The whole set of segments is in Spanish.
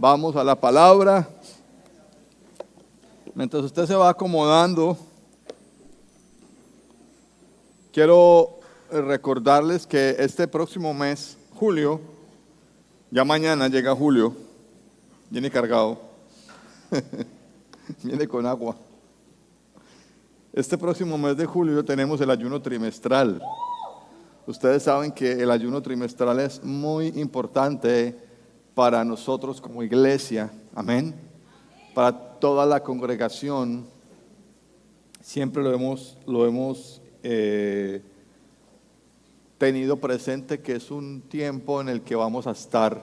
Vamos a la palabra. Mientras usted se va acomodando, quiero recordarles que este próximo mes, julio, ya mañana llega julio, viene cargado, viene con agua. Este próximo mes de julio tenemos el ayuno trimestral. Ustedes saben que el ayuno trimestral es muy importante para nosotros como iglesia, amén. Para toda la congregación, siempre lo hemos tenido presente, que es un tiempo en el que vamos a estar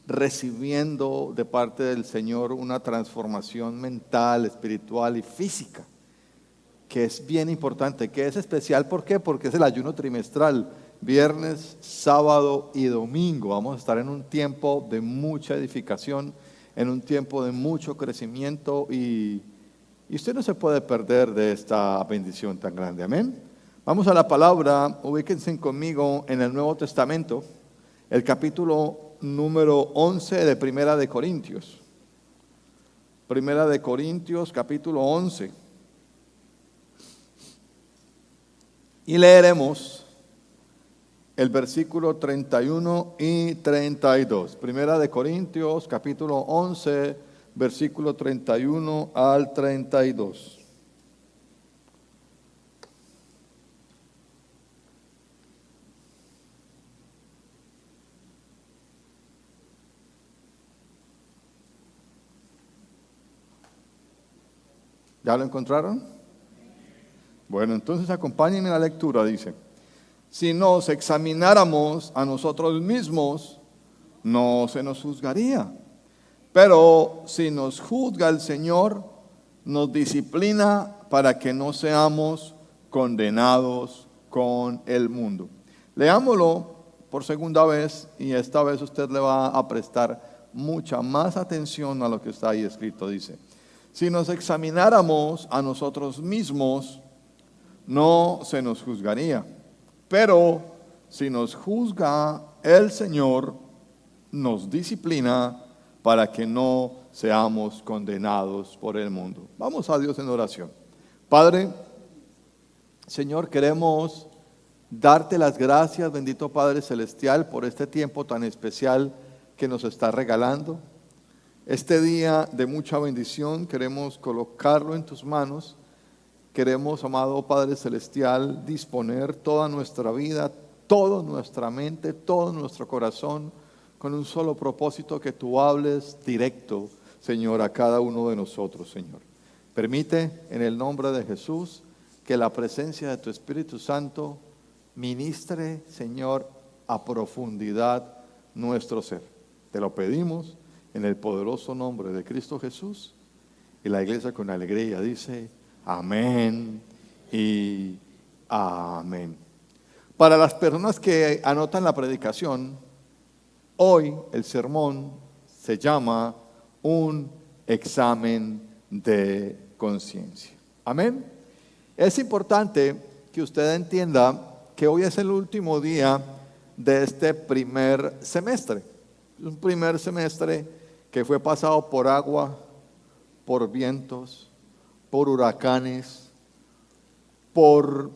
recibiendo de parte del Señor una transformación mental, espiritual y física, que es bien importante, que es especial. ¿Por qué? Porque es el ayuno trimestral, viernes, sábado y domingo. Vamos a estar en un tiempo de mucha edificación, en un tiempo de mucho crecimiento, y usted no se puede perder de esta bendición tan grande, amén. Vamos a la palabra, ubíquense conmigo en el Nuevo Testamento, el capítulo número 11 de Primera de Corintios. Primera de Corintios, capítulo 11. Y leeremos el versículo 31 y 32. Primera de Corintios, capítulo 11, versículo 31 al 32. ¿Ya lo encontraron? Bueno, entonces acompáñenme a la lectura. Dice: si nos examináramos a nosotros mismos, no se nos juzgaría. Pero si nos juzga el Señor, nos disciplina para que no seamos condenados con el mundo. Leámoslo por segunda vez, y esta vez usted le va a prestar mucha más atención a lo que está ahí escrito. Dice: si nos examináramos a nosotros mismos, no se nos juzgaría. Pero si nos juzga el Señor, nos disciplina para que no seamos condenados por el mundo. Vamos a Dios en oración. Padre, Señor, queremos darte las gracias, bendito Padre Celestial, por este tiempo tan especial que nos está regalando. Este día de mucha bendición queremos colocarlo en tus manos. Queremos, amado Padre Celestial, disponer toda nuestra vida, toda nuestra mente, todo nuestro corazón, con un solo propósito: que tú hables directo, Señor, a cada uno de nosotros, Señor. Permite, en el nombre de Jesús, que la presencia de tu Espíritu Santo ministre, Señor, a profundidad nuestro ser. Te lo pedimos en el poderoso nombre de Cristo Jesús. Y la iglesia con alegría dice: amén y amén. Para las personas que anotan la predicación, hoy el sermón se llama un examen de conciencia. Amén. Es importante que usted entienda que hoy es el último día de este primer semestre. Un primer semestre que fue pasado por agua, por vientos, por huracanes, por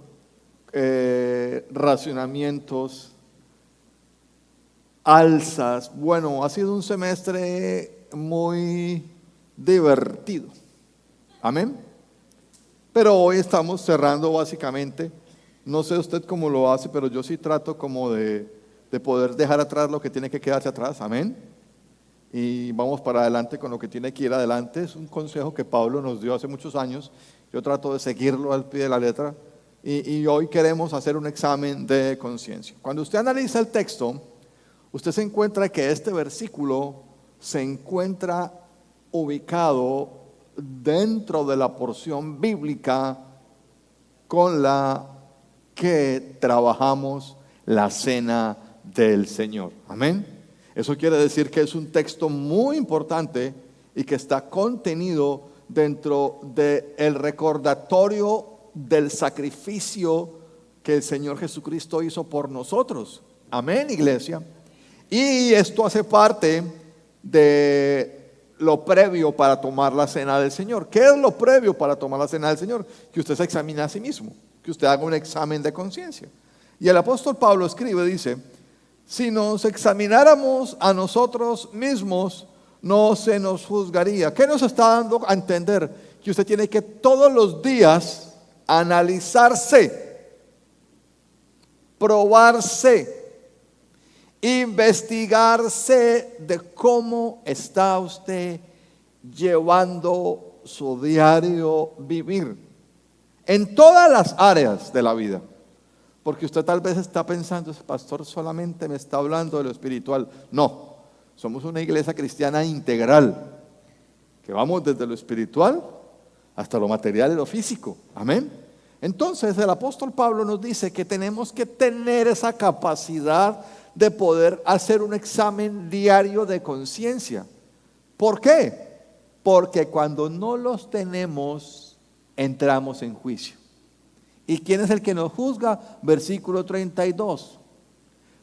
racionamientos, alzas. Bueno, ha sido un semestre muy divertido. Amén. Pero hoy estamos cerrando básicamente. No sé usted cómo lo hace, pero yo sí trato como de poder dejar atrás lo que tiene que quedarse atrás. Amén. Y vamos para adelante con lo que tiene que ir adelante. Es un consejo que Pablo nos dio hace muchos años. Yo trato de seguirlo al pie de la letra. Y hoy queremos hacer un examen de conciencia. Cuando usted analiza el texto, usted se encuentra que este versículo se encuentra ubicado dentro de la porción bíblica con la que trabajamos la cena del Señor. Amén. Eso quiere decir que es un texto muy importante y que está contenido dentro del recordatorio del sacrificio que el Señor Jesucristo hizo por nosotros. Amén, iglesia. Y esto hace parte de lo previo para tomar la cena del Señor. ¿Qué es lo previo para tomar la cena del Señor? Que usted se examine a sí mismo, que usted haga un examen de conciencia. Y el apóstol Pablo escribe, dice: si nos examináramos a nosotros mismos, no se nos juzgaría. ¿Qué nos está dando a entender? Que usted tiene que todos los días analizarse, probarse, investigarse de cómo está usted llevando su diario vivir en todas las áreas de la vida. Porque usted tal vez está pensando: ese pastor solamente me está hablando de lo espiritual. No, somos una iglesia cristiana integral, que vamos desde lo espiritual hasta lo material y lo físico. Amén. Entonces el apóstol Pablo nos dice que tenemos que tener esa capacidad de poder hacer un examen diario de conciencia. ¿Por qué? Porque cuando no los tenemos, entramos en juicio. ¿Y quién es el que nos juzga? Versículo 32.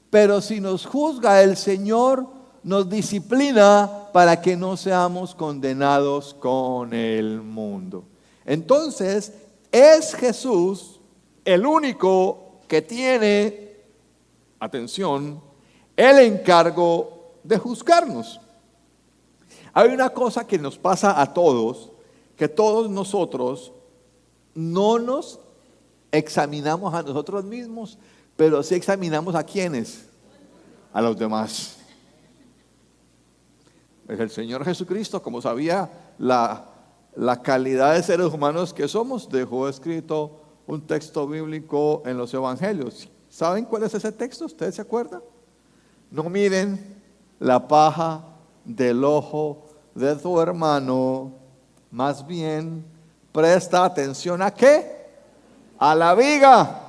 Pero si nos juzga el Señor, nos disciplina para que no seamos condenados con el mundo. Entonces, es Jesús el único que tiene, atención, el encargo de juzgarnos. Hay una cosa que nos pasa a todos, que todos nosotros no nos examinamos a nosotros mismos, pero sí examinamos a quienes, a los demás. Pues el Señor Jesucristo, como sabía la calidad de seres humanos que somos, dejó escrito un texto bíblico en los evangelios. ¿Saben cuál es ese texto? ¿Ustedes se acuerdan? No miren la paja del ojo de tu hermano, más bien presta atención ¿a qué? A la viga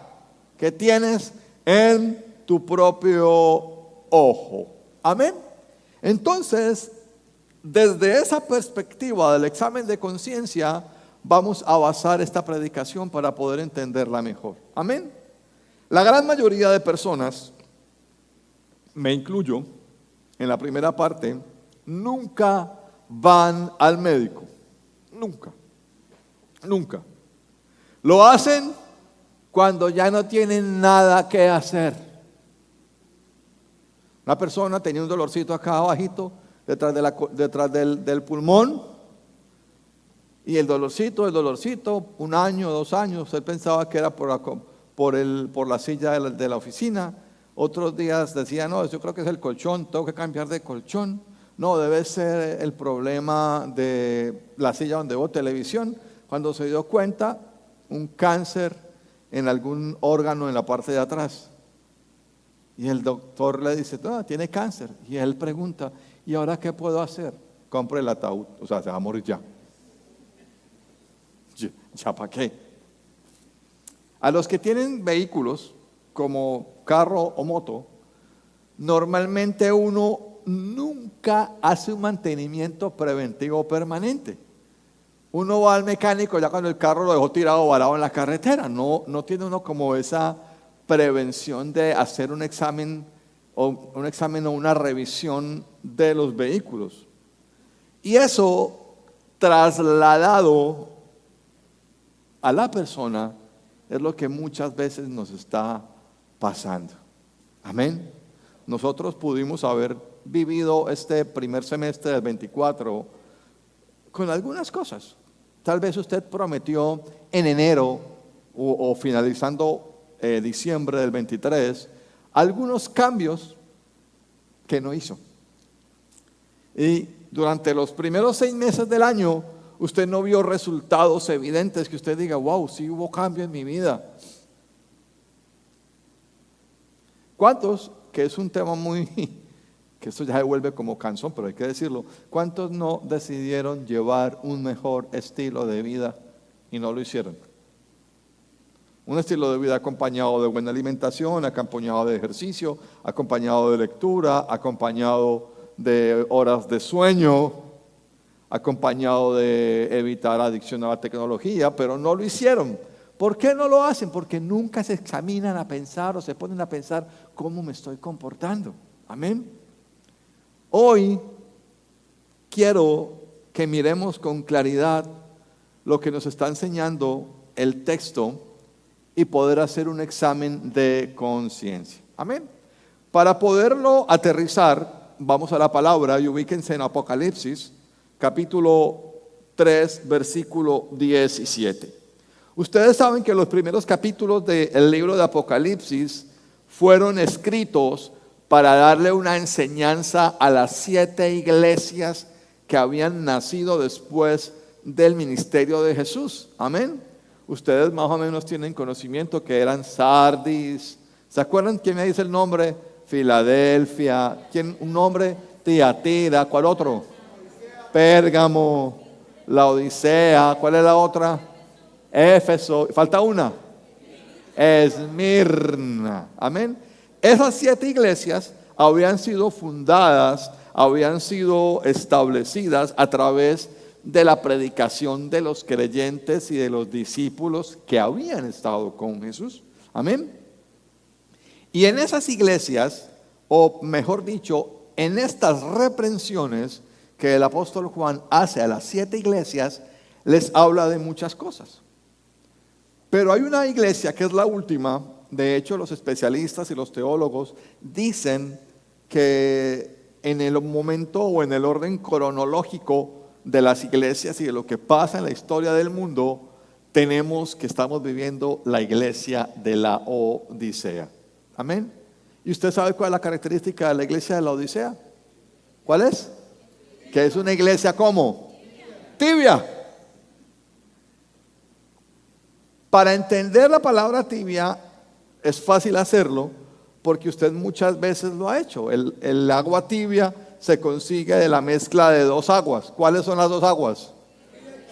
que tienes en tu propio ojo. Amén. Entonces, desde esa perspectiva del examen de conciencia, vamos a basar esta predicación para poder entenderla mejor. Amén. La gran mayoría de personas, me incluyo en la primera parte, nunca van al médico. Nunca. Lo hacen cuando ya no tienen nada que hacer. Una persona tenía un dolorcito acá abajito, detrás del pulmón, y el dolorcito, un año, 2 años, él pensaba que era por la silla de la oficina. Otros días decía: no, yo creo que es el colchón, tengo que cambiar de colchón. No, debe ser el problema de la silla donde veo televisión. Cuando se dio cuenta, un cáncer en algún órgano en la parte de atrás. Y el doctor le dice: no, tiene cáncer. Y él pregunta: ¿y ahora qué puedo hacer? Compre el ataúd, o sea, se va a morir ya. ¿Ya para qué? A los que tienen vehículos como carro o moto, normalmente uno nunca hace un mantenimiento preventivo permanente. Uno va al mecánico ya cuando el carro lo dejó tirado o varado en la carretera. No tiene uno como esa prevención de hacer un examen o una revisión de los vehículos. Y eso trasladado a la persona es lo que muchas veces nos está pasando. Amén. Nosotros pudimos haber vivido este primer semestre del 24 con algunas cosas. Tal vez usted prometió en enero o finalizando diciembre del 23 algunos cambios que no hizo. Y durante los primeros 6 meses del año usted no vio resultados evidentes que usted diga: wow, sí hubo cambio en mi vida. ¿Cuántos? Que es un tema que esto ya se vuelve como canción, pero hay que decirlo. ¿Cuántos no decidieron llevar un mejor estilo de vida y no lo hicieron? Un estilo de vida acompañado de buena alimentación, acompañado de ejercicio, acompañado de lectura, acompañado de horas de sueño, acompañado de evitar adicción a la tecnología, pero no lo hicieron. ¿Por qué no lo hacen? Porque nunca se examinan a pensar o se ponen a pensar cómo me estoy comportando. Amén. Hoy quiero que miremos con claridad lo que nos está enseñando el texto y poder hacer un examen de conciencia. Amén. Para poderlo aterrizar, vamos a la palabra y ubíquense en Apocalipsis, capítulo 3, versículo 17. Ustedes saben que los primeros capítulos del libro de Apocalipsis fueron escritos para darle una enseñanza a las 7 iglesias que habían nacido después del ministerio de Jesús. Amén. Ustedes más o menos tienen conocimiento que eran Sardis. ¿Se acuerdan quién me dice el nombre? Filadelfia. ¿Quién? Un nombre. Tiatira. ¿Cuál otro? Pérgamo. La Odisea. ¿Cuál es la otra? Éfeso. Falta una. Esmirna. Amén. Esas 7 iglesias habían sido fundadas, habían sido establecidas a través de la predicación de los creyentes y de los discípulos que habían estado con Jesús. Amén. Y en esas iglesias, o mejor dicho, en estas reprensiones que el apóstol Juan hace a las 7 iglesias, les habla de muchas cosas. Pero hay una iglesia que es la última. De hecho, los especialistas y los teólogos dicen que en el momento o en el orden cronológico de las iglesias y de lo que pasa en la historia del mundo, estamos viviendo la iglesia de la Odisea. Amén. ¿Y usted sabe cuál es la característica de la iglesia de la Odisea? ¿Cuál es? Que es una iglesia ¿cómo? Tibia. Para entender la palabra tibia es fácil hacerlo porque usted muchas veces lo ha hecho. El agua tibia se consigue de la mezcla de 2 aguas. ¿Cuáles son las 2 aguas?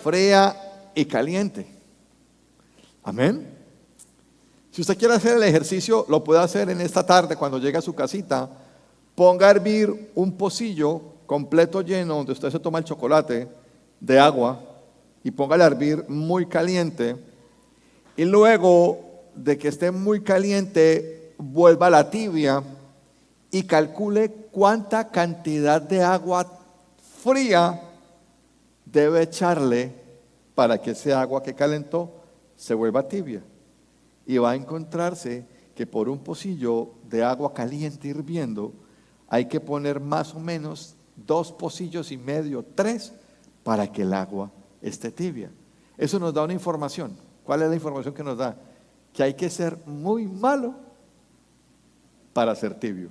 Fría y caliente. Amén. Si usted quiere hacer el ejercicio, lo puede hacer en esta tarde cuando llegue a su casita. Ponga a hervir un pocillo completo lleno donde usted se toma el chocolate de agua y póngale a hervir muy caliente. Y luego de que esté muy caliente, vuelva a la tibia y calcule cuánta cantidad de agua fría debe echarle para que ese agua que calentó se vuelva tibia. Y va a encontrarse que por un pocillo de agua caliente hirviendo hay que poner más o menos 2 pocillos y medio, 3, para que el agua esté tibia. Eso nos da una información. ¿Cuál es la información que nos da? Que hay que ser muy malo para ser tibio.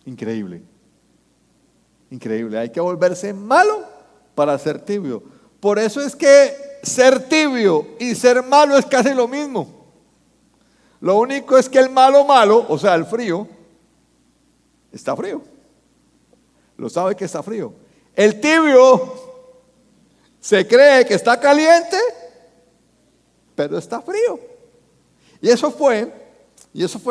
Increíble. Increíble. Hay que volverse malo para ser tibio. Por eso es que ser tibio y ser malo es casi lo mismo. Lo único es que el malo, o sea, el frío, está frío. Lo sabe que está frío. El tibio se cree que está caliente, pero está frío. Y eso fue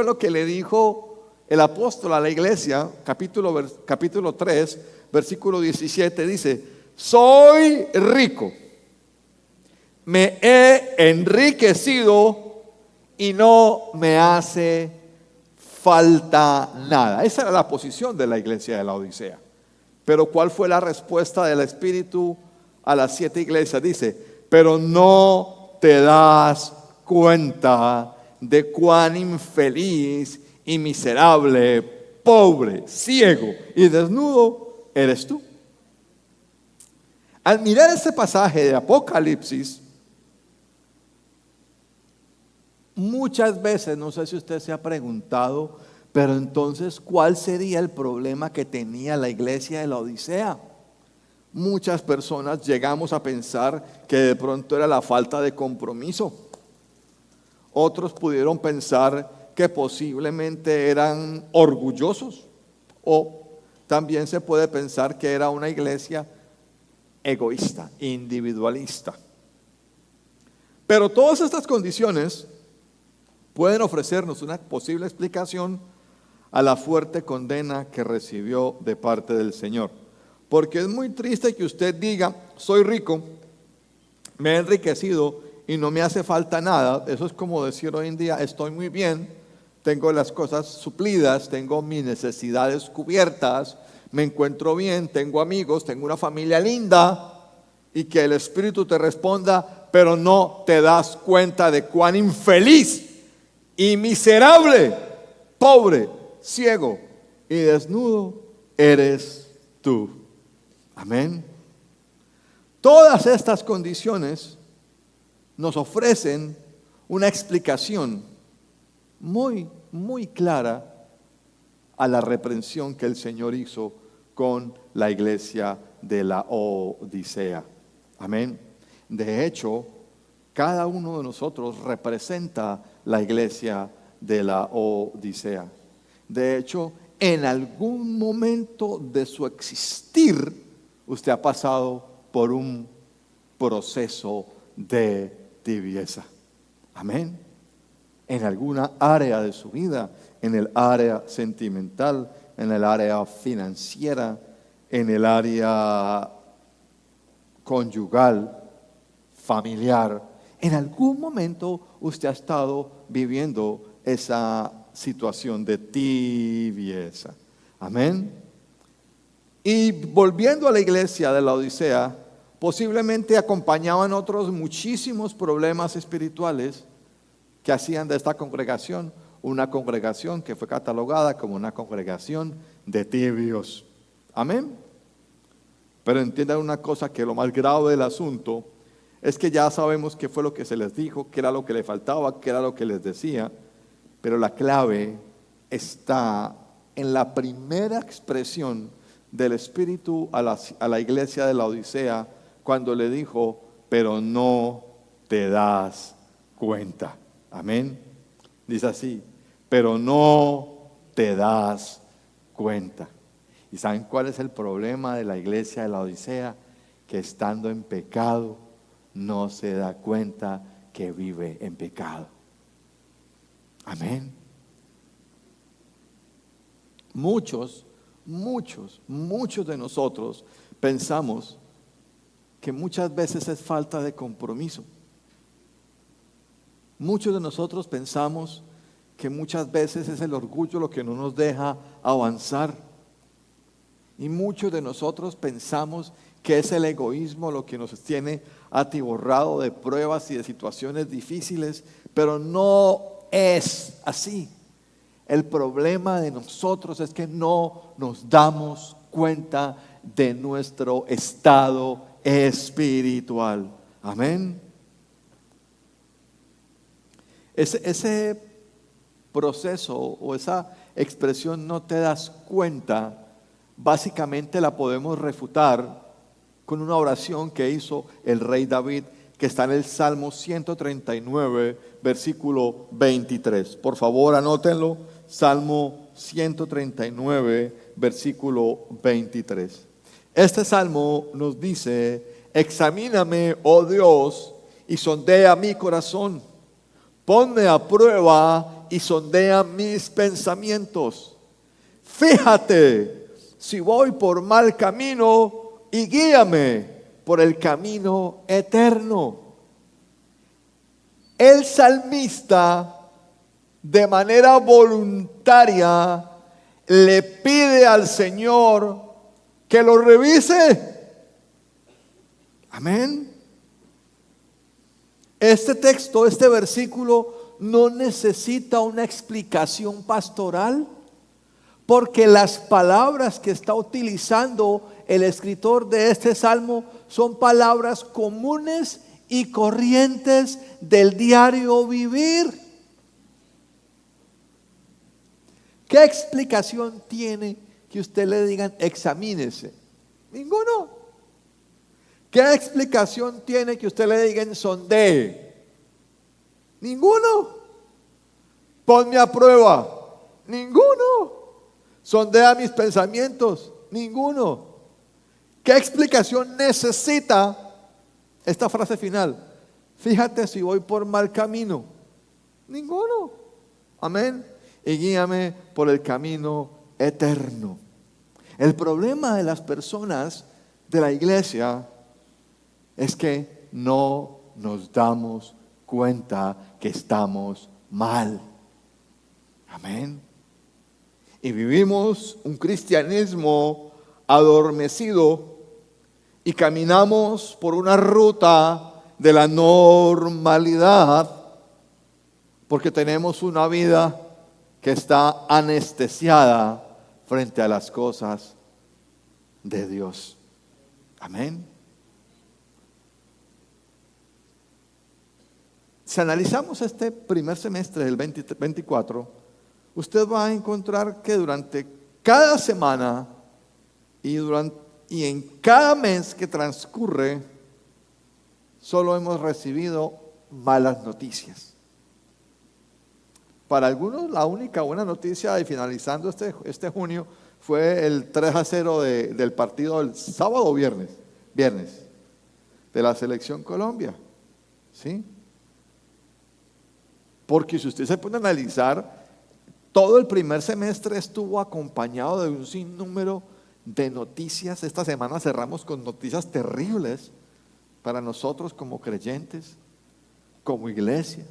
lo que le dijo el apóstol a la iglesia, capítulo 3, versículo 17, dice: soy rico, me he enriquecido y no me hace falta nada. Esa era la posición de la iglesia de la Odisea. Pero ¿cuál fue la respuesta del Espíritu a las 7 iglesias? Dice: pero no te das cuenta de cuán infeliz y miserable, pobre, ciego y desnudo eres tú. Al mirar este pasaje de Apocalipsis, muchas veces, no sé si usted se ha preguntado, pero entonces, ¿cuál sería el problema que tenía la iglesia de la Odisea? Muchas personas llegamos a pensar que de pronto era la falta de compromiso. Otros pudieron pensar que posiblemente eran orgullosos, o también se puede pensar que era una iglesia egoísta, individualista. Pero todas estas condiciones pueden ofrecernos una posible explicación a la fuerte condena que recibió de parte del Señor. Porque es muy triste que usted diga: soy rico, me he enriquecido y no me hace falta nada. Eso es como decir hoy en día: estoy muy bien, tengo las cosas suplidas, tengo mis necesidades cubiertas, me encuentro bien, tengo amigos, tengo una familia linda, y que el Espíritu te responda, pero no te das cuenta de cuán infeliz y miserable, pobre, ciego y desnudo eres tú. Amén. Todas estas condiciones nos ofrecen una explicación muy, muy clara a la reprensión que el Señor hizo con la iglesia de la Odisea. Amén. De hecho, cada uno de nosotros representa la iglesia de la Odisea. De hecho, en algún momento de su existir, usted ha pasado por un proceso de tibieza. Amén. En alguna área de su vida, en el área sentimental, en el área financiera, en el área conyugal, familiar. En algún momento usted ha estado viviendo esa situación de tibieza. Amén. Y volviendo a la iglesia de la Odisea, posiblemente acompañaban otros muchísimos problemas espirituales que hacían de esta congregación una congregación que fue catalogada como una congregación de tibios. Amén. Pero entiendan una cosa, que lo más grave del asunto es que ya sabemos qué fue lo que se les dijo, qué era lo que le faltaba, qué era lo que les decía, pero la clave está en la primera expresión del Espíritu a la iglesia de la Odisea, cuando le dijo, pero no te das cuenta. Amén. Dice así, pero no te das cuenta. ¿Y saben cuál es el problema de la iglesia de la Odisea? Que estando en pecado no se da cuenta que vive en pecado. Amén. Muchos de nosotros pensamos que muchas veces es falta de compromiso. Muchos de nosotros pensamos que muchas veces es el orgullo lo que no nos deja avanzar. Y muchos de nosotros pensamos que es el egoísmo lo que nos tiene atiborrado de pruebas y de situaciones difíciles, pero no es así. El problema de nosotros es que no nos damos cuenta de nuestro estado espiritual. Amén. Ese proceso o esa expresión no te das cuenta, básicamente la podemos refutar con una oración que hizo el rey David, que está en el Salmo 139, versículo 23. Por favor, anótenlo. Salmo 139, versículo 23. Este salmo nos dice: examíname, oh Dios, y sondea mi corazón. Ponme a prueba y sondea mis pensamientos. Fíjate si voy por mal camino y guíame por el camino eterno. El salmista, de manera voluntaria, le pide al Señor que lo revise. Amén. Este texto, este versículo, no necesita una explicación pastoral, porque las palabras que está utilizando el escritor de este salmo son palabras comunes y corrientes del diario vivir. ¿Qué explicación tiene que usted le digan examínese? Ninguno. ¿Qué explicación tiene que usted le digan sondee? Ninguno. Ponme a prueba. Ninguno. Sondea mis pensamientos. Ninguno. ¿Qué explicación necesita esta frase final? Fíjate si voy por mal camino. Ninguno. Amén. Y guíame por el camino eterno. El problema de las personas de la iglesia es que no nos damos cuenta que estamos mal. Amén. Y vivimos un cristianismo adormecido y caminamos por una ruta de la normalidad porque tenemos una vida que está anestesiada frente a las cosas de Dios. Amén. Si analizamos este primer semestre del 2024, usted va a encontrar que durante cada semana y en cada mes que transcurre, solo hemos recibido malas noticias. Para algunos, la única buena noticia de finalizando este junio fue el 3-0 del partido del sábado o viernes, de la Selección Colombia. ¿Sí? Porque si usted se pone a analizar, todo el primer semestre estuvo acompañado de un sinnúmero de noticias. Esta semana cerramos con noticias terribles para nosotros como creyentes, como iglesia,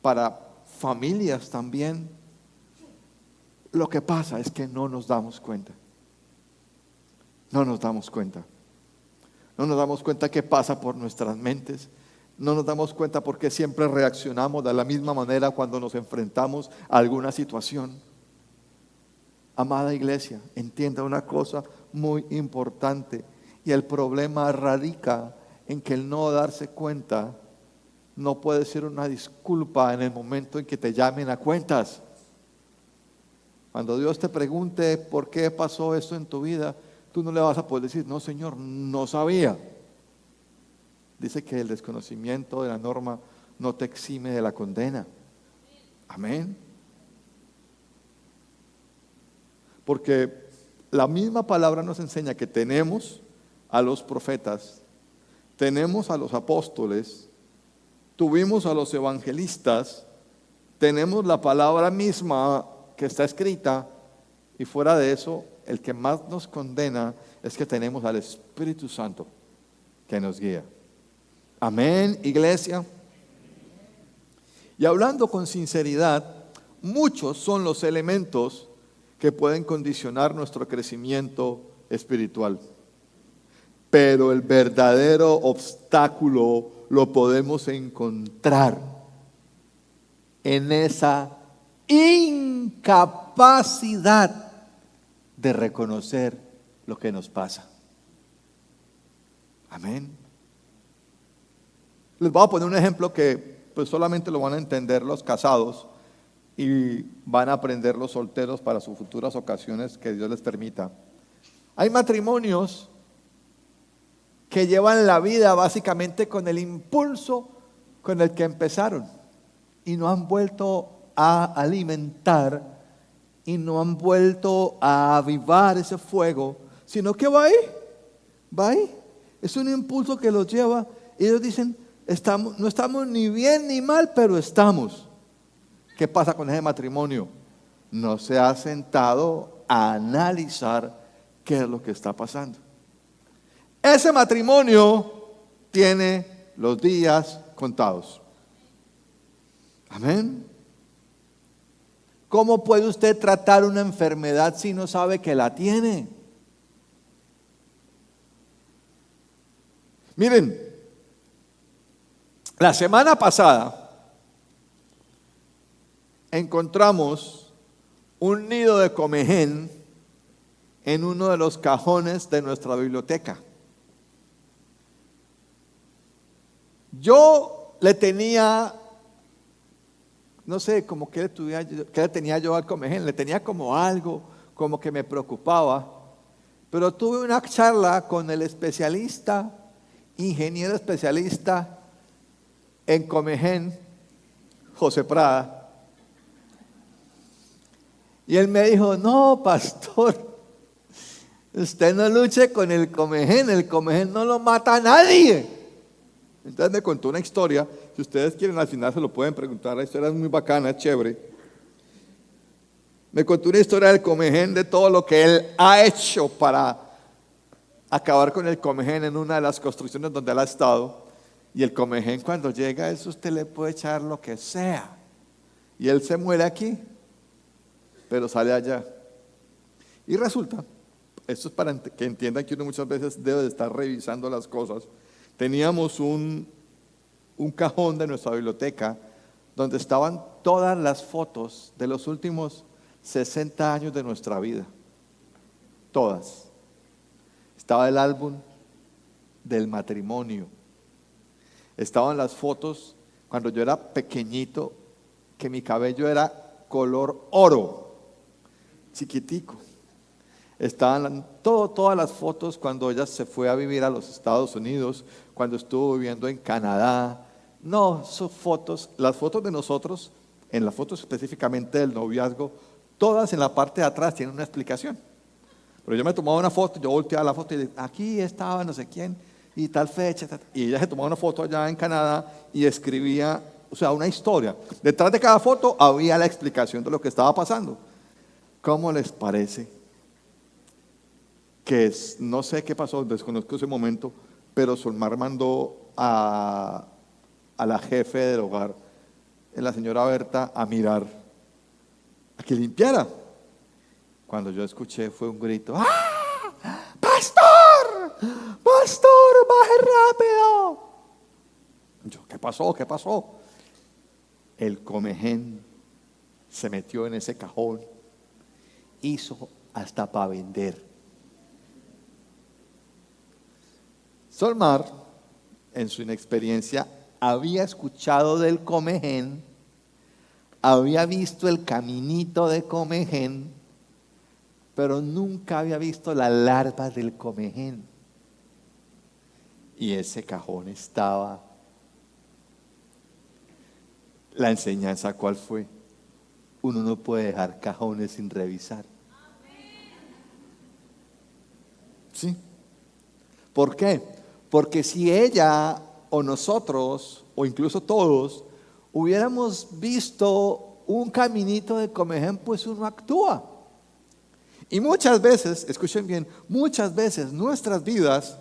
para familias también. Lo que pasa es que no nos damos cuenta. No nos damos cuenta. No nos damos cuenta qué pasa por nuestras mentes. No nos damos cuenta por qué siempre reaccionamos de la misma manera cuando nos enfrentamos a alguna situación. Amada iglesia, entienda una cosa muy importante, y el problema radica en que el no darse cuenta no puede ser una disculpa en el momento en que te llamen a cuentas. Cuando Dios te pregunte por qué pasó esto en tu vida, tú no le vas a poder decir, no Señor, no sabía. Dice que el desconocimiento de la norma no te exime de la condena. Amén. Porque la misma palabra nos enseña que tenemos a los profetas, tenemos a los apóstoles, tuvimos a los evangelistas, tenemos la palabra misma que está escrita, y fuera de eso, el que más nos condena es que tenemos al Espíritu Santo que nos guía. Amén, iglesia. Y hablando con sinceridad, muchos son los elementos que pueden condicionar nuestro crecimiento espiritual. Pero el verdadero obstáculo lo podemos encontrar en esa incapacidad de reconocer lo que nos pasa. Amén. Les voy a poner un ejemplo que pues solamente lo van a entender los casados y van a aprender los solteros para sus futuras ocasiones que Dios les permita. Hay matrimonios que llevan la vida básicamente con el impulso con el que empezaron y no han vuelto a alimentar y no han vuelto a avivar ese fuego, sino que va ahí. Es un impulso que los lleva y ellos dicen, no estamos ni bien ni mal, pero estamos. ¿Qué pasa con ese matrimonio? No se ha sentado a analizar qué es lo que está pasando. Ese matrimonio tiene los días contados. Amén. ¿Cómo puede usted tratar una enfermedad si no sabe que la tiene? Miren, la semana pasada encontramos un nido de comején en uno de los cajones de nuestra biblioteca. Yo le tenía, no sé, como que le tenía yo al comején, le tenía como algo, como que me preocupaba, pero tuve una charla con el especialista, ingeniero especialista en comején, José Prada, y él me dijo, no, pastor, usted no luche con el comején no lo mata a nadie. Entonces me contó una historia, si ustedes quieren al final se lo pueden preguntar, la historia es muy bacana, es chévere. Me contó una historia del comején, de todo lo que él ha hecho para acabar con el comején en una de las construcciones donde él ha estado. Y el comején cuando llega a eso usted le puede echar lo que sea. Y él se muere aquí, pero sale allá. Y resulta esto es para que entiendan que uno muchas veces debe de estar revisando las cosas. Teníamos un cajón de nuestra biblioteca donde estaban todas las fotos de los últimos 60 años de nuestra vida. Todas. Estaba el álbum del matrimonio. Estaban las fotos cuando yo era pequeñito, que mi cabello era color oro, chiquitico. Estaban todas las fotos cuando ella se fue a vivir a los Estados Unidos, cuando estuvo viviendo en Canadá. No, son fotos, las fotos de nosotros, en las fotos específicamente del noviazgo, todas en la parte de atrás tienen una explicación. Pero yo me tomaba una foto, yo volteaba la foto y decía, aquí estaba no sé quién, y tal fecha, y ella se tomaba una foto allá en Canadá y escribía, o sea, una historia. Detrás de cada foto había la explicación de lo que estaba pasando. ¿Cómo les parece? Que no sé qué pasó, desconozco ese momento, pero Solmar mandó a la jefe del hogar, la señora Berta, a mirar, a que limpiara. Cuando yo escuché fue un grito, ¡ah! ¡Pastor! ¡Pastor, baje rápido! Yo, ¿qué pasó? ¿Qué pasó? El comején se metió en ese cajón, hizo hasta para vender. Solmar, en su inexperiencia, había escuchado del comején, había visto el caminito de comején, pero nunca había visto las larvas del comején. Y ese cajón estaba. La enseñanza, ¿cuál fue? Uno no puede dejar cajones sin revisar. ¿Sí? ¿Por qué? Porque si ella o nosotros, o incluso todos, hubiéramos visto un caminito de comején, pues uno actúa. Y muchas veces, escuchen bien, muchas veces nuestras vidas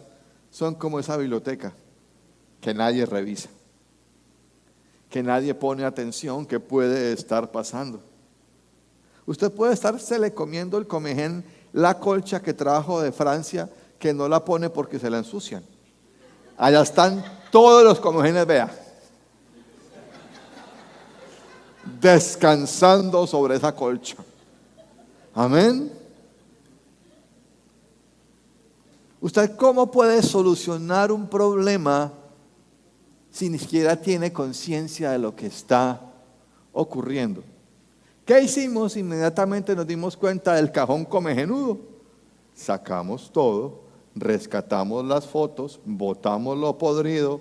son como esa biblioteca que nadie revisa, que nadie pone atención, que puede estar pasando. Usted puede estársele comiendo el comején, la colcha que trajo de Francia, que no la pone porque se la ensucian. Allá están todos los comejenes, vea, descansando sobre esa colcha. Amén. ¿Usted cómo puede solucionar un problema si ni siquiera tiene conciencia de lo que está ocurriendo? ¿Qué hicimos? Inmediatamente nos dimos cuenta del cajón comejenudo. Sacamos todo, rescatamos las fotos, botamos lo podrido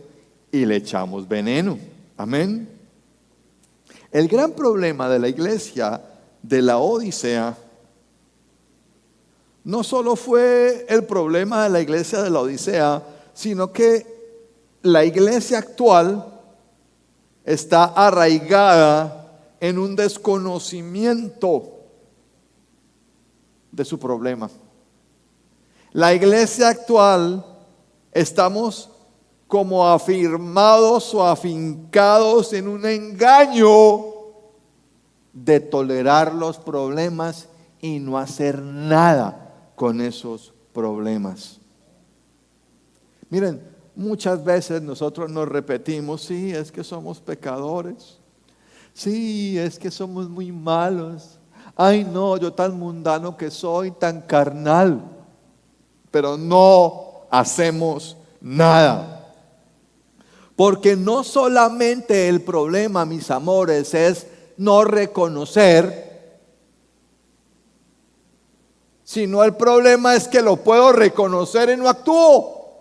y le echamos veneno. Amén. El gran problema de la iglesia de la Odisea no solo fue el problema de la iglesia de la Odisea, sino que la iglesia actual está arraigada en un desconocimiento de su problema. La iglesia actual estamos como afirmados o afincados en un engaño de tolerar los problemas y no hacer nada con esos problemas. Miren, muchas veces nosotros nos repetimos, sí, es que somos pecadores, sí, es que somos muy malos, ay no, yo tan mundano que soy, tan carnal, pero no hacemos nada. Porque no solamente el problema, mis amores, es no reconocer, sino el problema es que lo puedo reconocer y no actúo.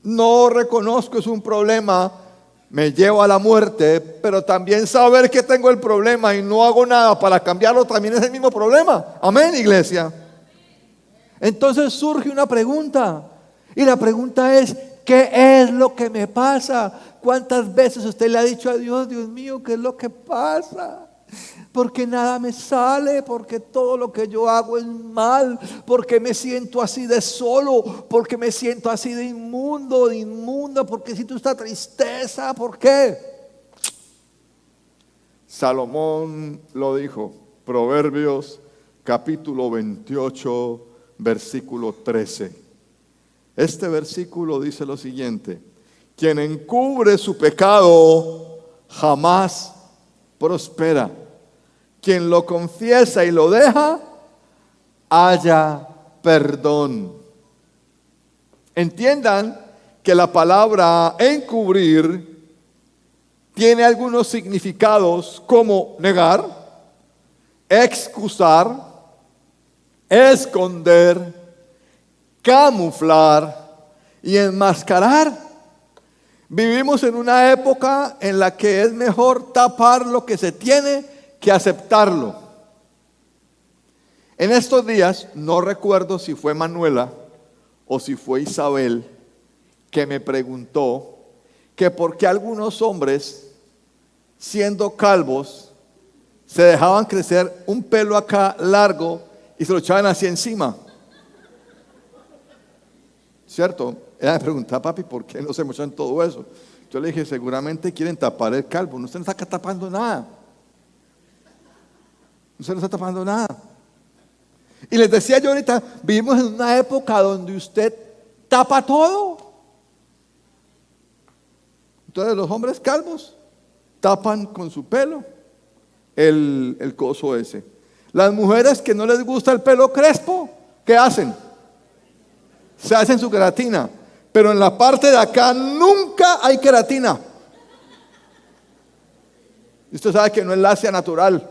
No reconozco, es un problema, me llevo a la muerte, pero también saber que tengo el problema y no hago nada para cambiarlo también es el mismo problema. Amén, iglesia. Entonces surge una pregunta, y la pregunta es, ¿qué es lo que me pasa? ¿Cuántas veces usted le ha dicho a Dios, Dios mío, qué es lo que pasa? Porque nada me sale, porque todo lo que yo hago es mal, porque me siento así de solo, porque me siento así de inmundo, de inmunda, porque siento esta tristeza. ¿Por qué? Salomón lo dijo, Proverbios capítulo 28, versículo 13. Este versículo dice lo siguiente: quien encubre su pecado jamás prospera. Quien lo confiesa y lo deja, halla perdón. Entiendan que la palabra encubrir tiene algunos significados como negar, excusar, esconder, camuflar y enmascarar. Vivimos en una época en la que es mejor tapar lo que se tiene que aceptarlo. En estos días, no recuerdo si fue Manuela o si fue Isabel, que me preguntó que por qué algunos hombres, siendo calvos, se dejaban crecer un pelo acá largo y se lo echaban así encima. ¿Cierto? Ella me preguntaba: papi, ¿por qué no se mochan todo eso? Yo le dije: seguramente quieren tapar el calvo. No se nos está tapando nada. No se nos está tapando nada. Y les decía yo ahorita, vivimos en una época donde usted tapa todo. Entonces los hombres calvos tapan con su pelo el coso ese. Las mujeres que no les gusta el pelo crespo, ¿qué hacen? Se hacen su queratina. Pero en la parte de acá nunca hay queratina. Y usted sabe que no es lacia natural.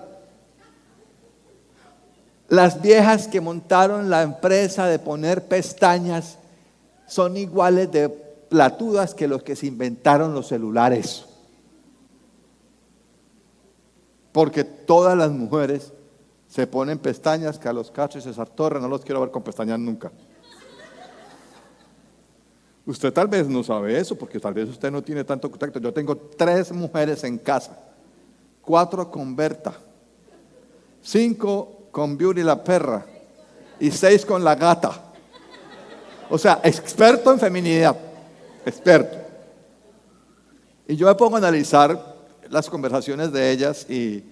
Las viejas que montaron la empresa de poner pestañas son iguales de platudas que los que se inventaron los celulares. Porque todas las mujeres se ponen pestañas. Carlos Castro y César Torres, no los quiero ver con pestañas nunca. Usted tal vez no sabe eso, porque tal vez usted no tiene tanto contacto. Yo tengo 3 mujeres en casa, 4 con Berta, 5 con Beauty la perra y 6 con la gata. O sea, experto en feminidad, experto. Y yo me pongo a analizar las conversaciones de ellas y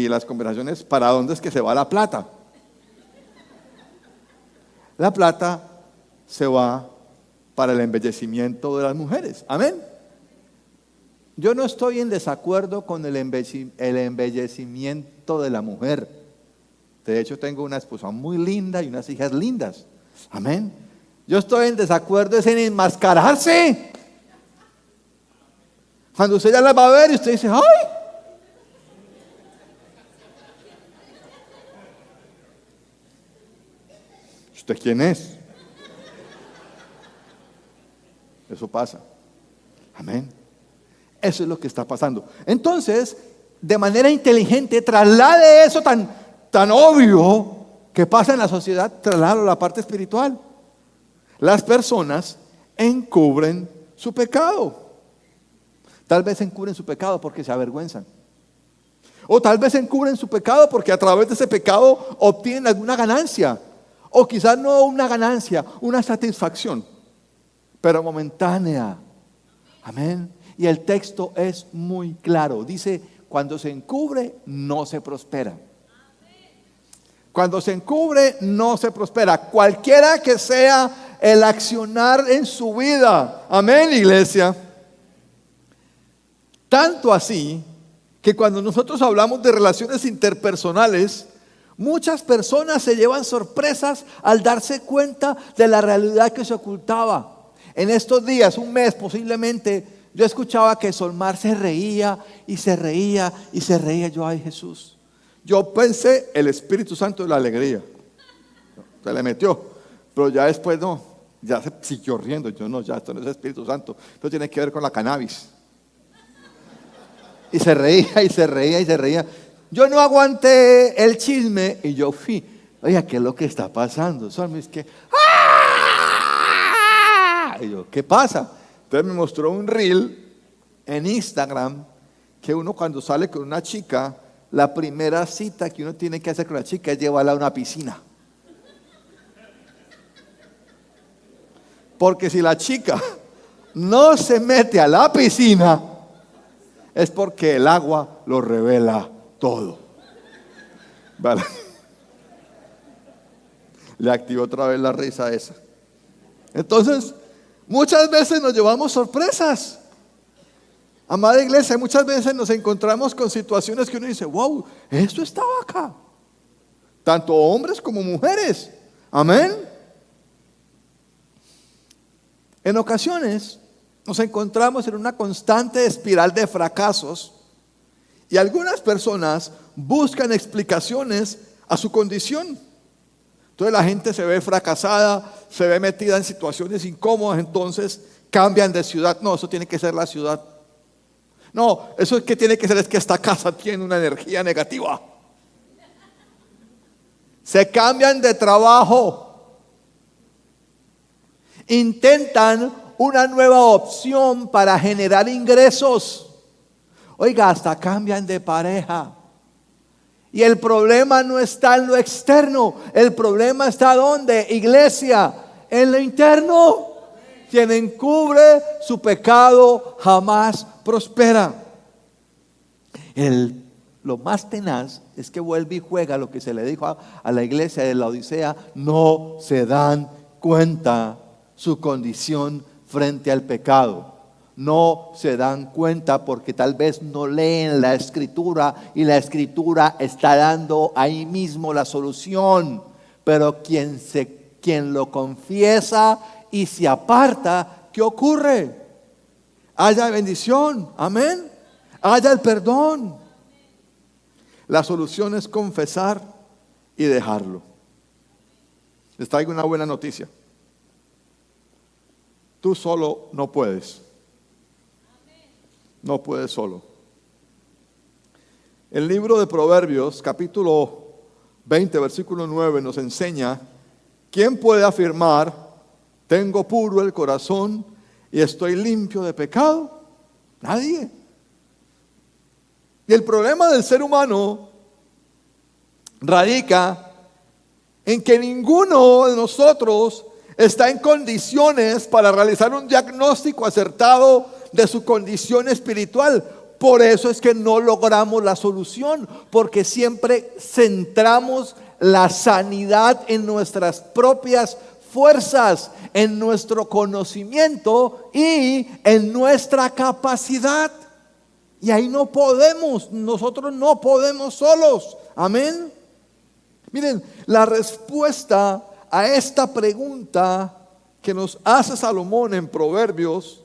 las conversaciones para dónde es que se va la plata. La plata se va para el embellecimiento de las mujeres. Amén. Yo no estoy en desacuerdo con el embellecimiento de la mujer. De hecho, tengo una esposa muy linda y unas hijas lindas. Amén. Yo estoy en desacuerdo en enmascararse. Cuando usted ya las va a ver y usted dice: ¡ay! ¿Usted quién es? Eso pasa. Amén. Eso es lo que está pasando. Entonces, de manera inteligente, traslade eso tan obvio que pasa en la sociedad, trasládalo a la parte espiritual. Las personas encubren su pecado. Tal vez encubren su pecado porque se avergüenzan. O tal vez encubren su pecado porque a través de ese pecado obtienen alguna ganancia. O quizás no una ganancia, una satisfacción, pero momentánea. Amén. Y el texto es muy claro. Dice: cuando se encubre, no se prospera. Cuando se encubre, no se prospera. Cualquiera que sea el accionar en su vida. Amén, iglesia. Tanto así que cuando nosotros hablamos de relaciones interpersonales, muchas personas se llevan sorpresas al darse cuenta de la realidad que se ocultaba. En estos días, un mes posiblemente, yo escuchaba que Solmar se reía y se reía y se reía. Yo: ay, Jesús. Yo pensé, el Espíritu Santo de la alegría se le metió, pero ya después no, ya se siguió riendo. Yo: no, ya esto no es Espíritu Santo, esto tiene que ver con la cannabis. Y se reía y se reía y se reía. Yo no aguanté el chisme y yo fui: oiga, ¿qué es lo que está pasando? Solmar es que ¡ah! Y yo: ¿qué pasa? Entonces me mostró un reel en Instagram que uno cuando sale con una chica, la primera cita que uno tiene que hacer con la chica es llevarla a una piscina. Porque si la chica no se mete a la piscina, es porque el agua lo revela todo. ¿Vale? Le activo otra vez la risa esa. Entonces, muchas veces nos llevamos sorpresas. Amada iglesia, muchas veces nos encontramos con situaciones que uno dice, wow, esto estaba acá. Tanto hombres como mujeres. Amén. En ocasiones nos encontramos en una constante espiral de fracasos y algunas personas buscan explicaciones a su condición. Entonces la gente se ve fracasada, se ve metida en situaciones incómodas, entonces cambian de ciudad. No, eso tiene que ser la ciudad. No, eso es que tiene que ser es que esta casa tiene una energía negativa. Se cambian de trabajo. Intentan una nueva opción para generar ingresos. Oiga, hasta cambian de pareja. Y el problema no está en lo externo. El problema está ¿dónde? Iglesia, en lo interno. Quien encubre su pecado jamás prospera. Lo más tenaz es que vuelve y juega lo que se le dijo a la iglesia de la Odisea. No se dan cuenta su condición frente al pecado. No se dan cuenta porque tal vez no leen la escritura y la escritura está dando ahí mismo la solución. Pero quien lo confiesa y se aparta, ¿qué ocurre? Haya bendición, amén. Haya el perdón. La solución es confesar y dejarlo. Les traigo una buena noticia. Tú solo no puedes. No puedes solo. El libro de Proverbios, capítulo 20, versículo 9, nos enseña: ¿quién puede afirmar, tengo puro el corazón y estoy limpio de pecado? Nadie. Y el problema del ser humano radica en que ninguno de nosotros está en condiciones para realizar un diagnóstico acertado de su condición espiritual. Por eso es que no logramos la solución, porque siempre centramos la sanidad en nuestras propias fuerzas, en nuestro conocimiento y en nuestra capacidad. Y ahí no podemos, nosotros no podemos solos. Amén. Miren, la respuesta a esta pregunta que nos hace Salomón en Proverbios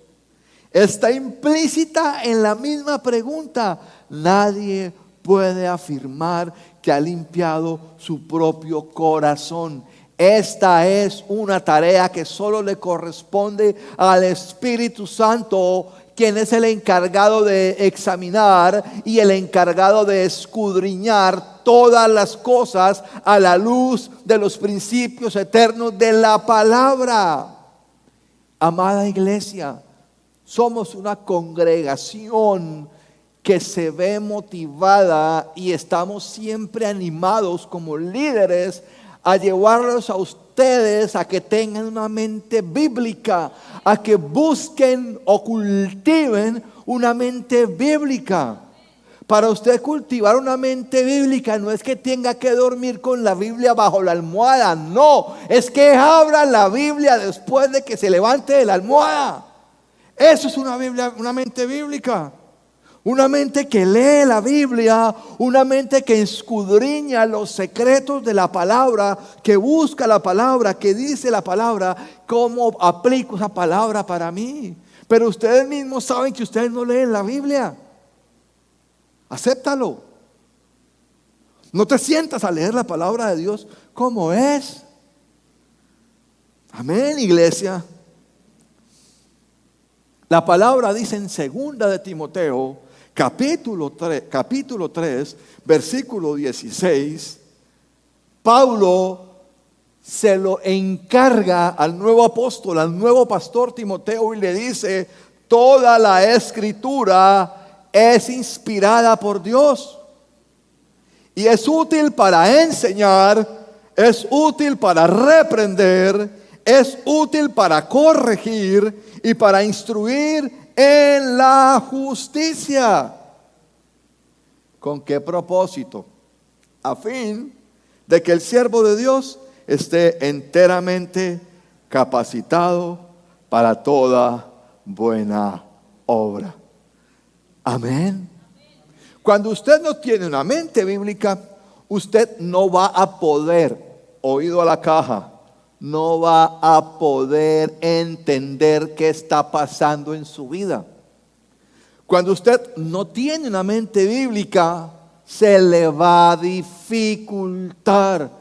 está implícita en la misma pregunta. Nadie puede afirmar que ha limpiado su propio corazón. Esta es una tarea que solo le corresponde al Espíritu Santo, quien es el encargado de examinar y el encargado de escudriñar todas las cosas a la luz de los principios eternos de la palabra. Amada iglesia, somos una congregación que se ve motivada y estamos siempre animados como líderes a llevarlos a ustedes a que tengan una mente bíblica, a que busquen o cultiven una mente bíblica. Para usted cultivar una mente bíblica no es que tenga que dormir con la Biblia bajo la almohada, no, es que abra la Biblia después de que se levante de la almohada. Eso es una mente bíblica. Una mente que lee la Biblia, una mente que escudriña los secretos de la palabra, que busca la palabra, que dice la palabra. ¿Cómo aplico esa palabra para mí? Pero ustedes mismos saben que ustedes no leen la Biblia. Acéptalo. No te sientas a leer la palabra de Dios como es. Amén, iglesia. La palabra dice en 2 de Timoteo, capítulo 3, versículo 16, Pablo se lo encarga al nuevo apóstol, al nuevo pastor Timoteo, y le dice: toda la escritura es inspirada por Dios y es útil para enseñar, es útil para reprender, es útil para corregir y para instruir en la justicia. ¿Con qué propósito? A fin de que el siervo de Dios esté enteramente capacitado para toda buena obra. Amén. Cuando usted no tiene una mente bíblica, usted no va a poder, oído a la caja, no va a poder entender qué está pasando en su vida. Cuando usted no tiene una mente bíblica, se le va a dificultar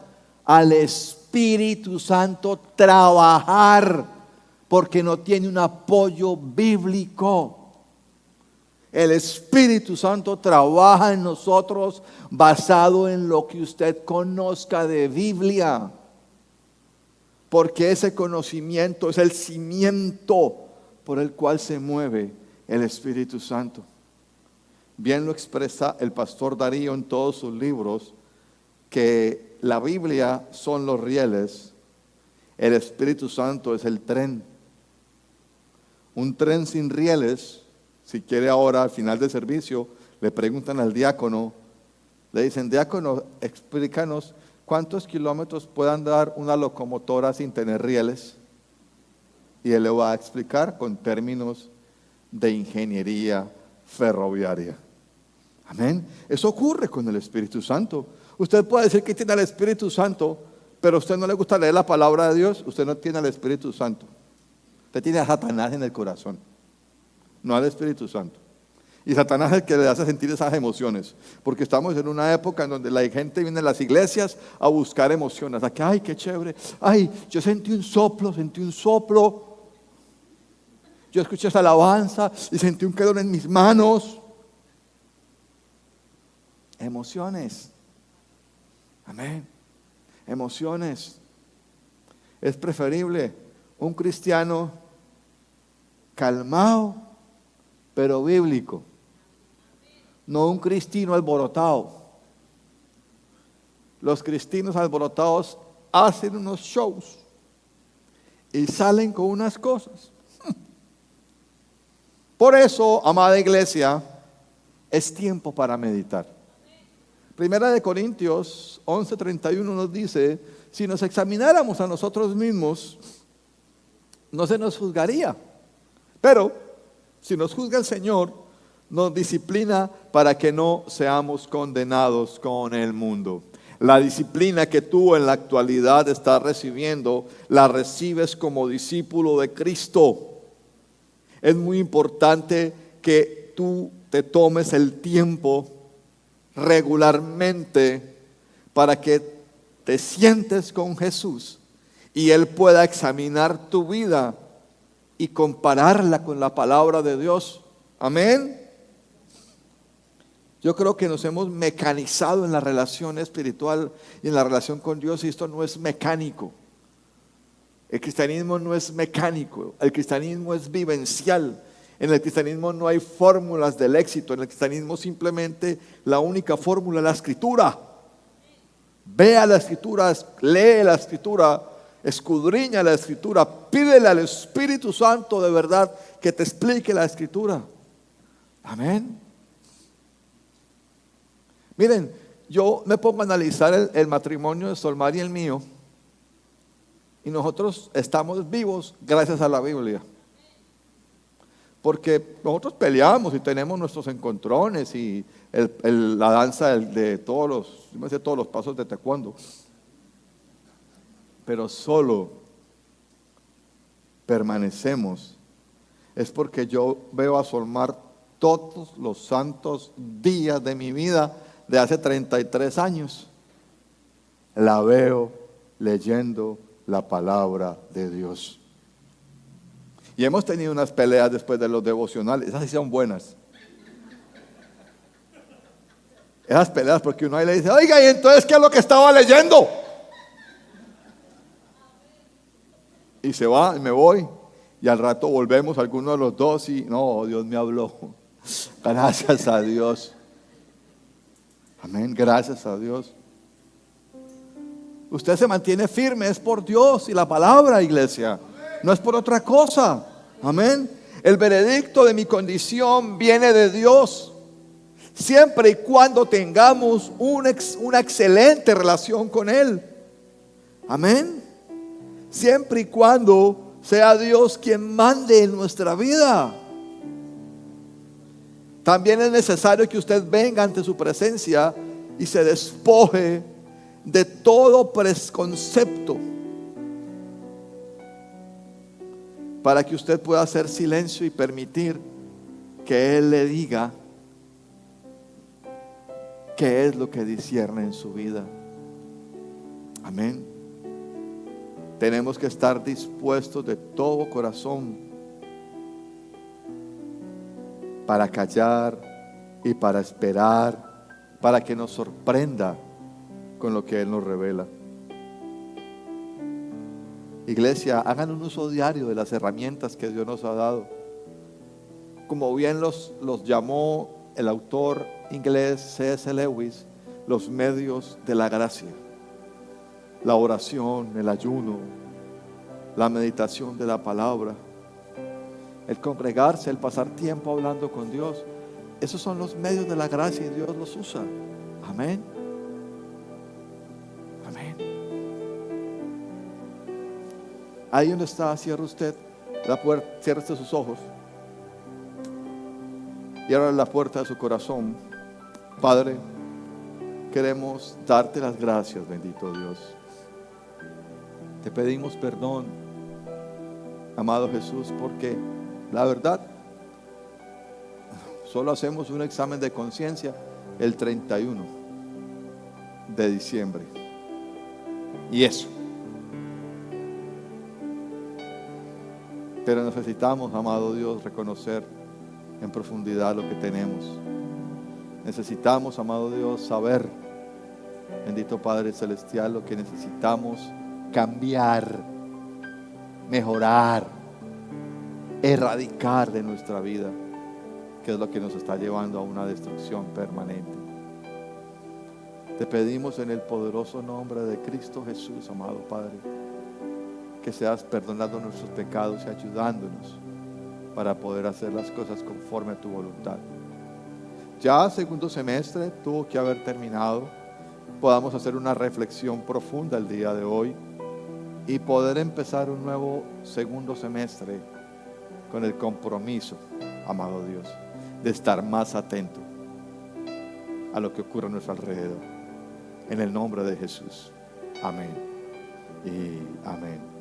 al Espíritu Santo trabajar, porque no tiene un apoyo bíblico. El Espíritu Santo trabaja en nosotros basado en lo que usted conozca de Biblia, porque ese conocimiento es el cimiento por el cual se mueve el Espíritu Santo. Bien lo expresa el pastor Darío en todos sus libros, que la Biblia son los rieles, el Espíritu Santo es el tren. Un tren sin rieles, si quiere ahora al final del servicio, le preguntan al diácono, le dicen: diácono, explícanos cuántos kilómetros puede andar una locomotora sin tener rieles. Y él le va a explicar con términos de ingeniería ferroviaria. Amén. Eso ocurre con el Espíritu Santo. Usted puede decir que tiene al Espíritu Santo, pero a usted no le gusta leer la palabra de Dios. Usted no tiene al Espíritu Santo. Usted tiene a Satanás en el corazón, no al Espíritu Santo. Y Satanás es el que le hace sentir esas emociones, porque estamos en una época en donde la gente viene a las iglesias a buscar emociones. Aquí, ay, qué chévere, ay, yo sentí un soplo. Yo escuché esa alabanza y sentí un calor en mis manos. Emociones. Amén. Emociones. Es preferible un cristiano calmado, pero bíblico. No un cristiano alborotado. Los cristianos alborotados hacen unos shows y salen con unas cosas. Por eso, amada iglesia, es tiempo para meditar. Primera de Corintios 11:31 nos dice: si nos examináramos a nosotros mismos, no se nos juzgaría. Pero si nos juzga el Señor, nos disciplina para que no seamos condenados con el mundo. La disciplina que tú en la actualidad estás recibiendo, la recibes como discípulo de Cristo. Es muy importante que tú te tomes el tiempo regularmente para que te sientes con Jesús y Él pueda examinar tu vida y compararla con la palabra de Dios. Amén. Yo creo que nos hemos mecanizado en la relación espiritual y en la relación con Dios, y esto no es mecánico. El cristianismo no es mecánico, el cristianismo es vivencial. En el cristianismo no hay fórmulas del éxito. En el cristianismo simplemente la única fórmula es la Escritura. Vea la Escritura, lee la Escritura, escudriña la Escritura, pídele al Espíritu Santo de verdad que te explique la Escritura. Amén. Miren, yo me pongo a analizar el matrimonio de Solmar y el mío, y nosotros estamos vivos gracias a la Biblia. Porque nosotros peleamos y tenemos nuestros encontrones y la danza de todos los pasos de taekwondo. Pero solo permanecemos es porque yo veo a Solmar todos los santos días de mi vida de hace 33 años. La veo leyendo la palabra de Dios. Y hemos tenido unas peleas después de los devocionales. Esas sí son buenas. Esas peleas porque uno ahí le dice: oiga, ¿y entonces qué es lo que estaba leyendo? Y se va y me voy. Y al rato volvemos alguno de los dos y no, Dios me habló. Gracias a Dios. Amén, gracias a Dios. Usted se mantiene firme, es por Dios y la palabra, iglesia. No es por otra cosa. Amén. El veredicto de mi condición viene de Dios, siempre y cuando tengamos una excelente relación con Él. Amén. Siempre y cuando sea Dios quien mande en nuestra vida. También es necesario que usted venga ante su presencia y se despoje de todo preconcepto, para que usted pueda hacer silencio y permitir que Él le diga qué es lo que discierne en su vida. Amén. Tenemos que estar dispuestos de todo corazón para callar y para esperar, para que nos sorprenda con lo que Él nos revela. Iglesia, hagan un uso diario de las herramientas que Dios nos ha dado. Como bien los llamó el autor inglés C.S. Lewis, los medios de la gracia. La oración, el ayuno, la meditación de la palabra, el congregarse, el pasar tiempo hablando con Dios. Esos son los medios de la gracia y Dios los usa. Amén. Amén. Ahí donde está, cierra usted la puerta, cierra usted sus ojos y abra la puerta de su corazón. Padre, queremos darte las gracias, bendito Dios. Te pedimos perdón, amado Jesús, porque la verdad, solo hacemos un examen de conciencia el 31 de diciembre. Y eso. Pero necesitamos, amado Dios, reconocer en profundidad lo que tenemos. Necesitamos, amado Dios, saber, bendito Padre Celestial, lo que necesitamos cambiar, mejorar, erradicar de nuestra vida, que es lo que nos está llevando a una destrucción permanente. Te pedimos en el poderoso nombre de Cristo Jesús, amado Padre, que seas perdonando nuestros pecados y ayudándonos para poder hacer las cosas conforme a tu voluntad. Ya segundo semestre tuvo que haber terminado. Podamos hacer una reflexión profunda el día de hoy y poder empezar un nuevo segundo semestre con el compromiso, amado Dios, de estar más atento a lo que ocurre a nuestro alrededor. En el nombre de Jesús. Amén y amén.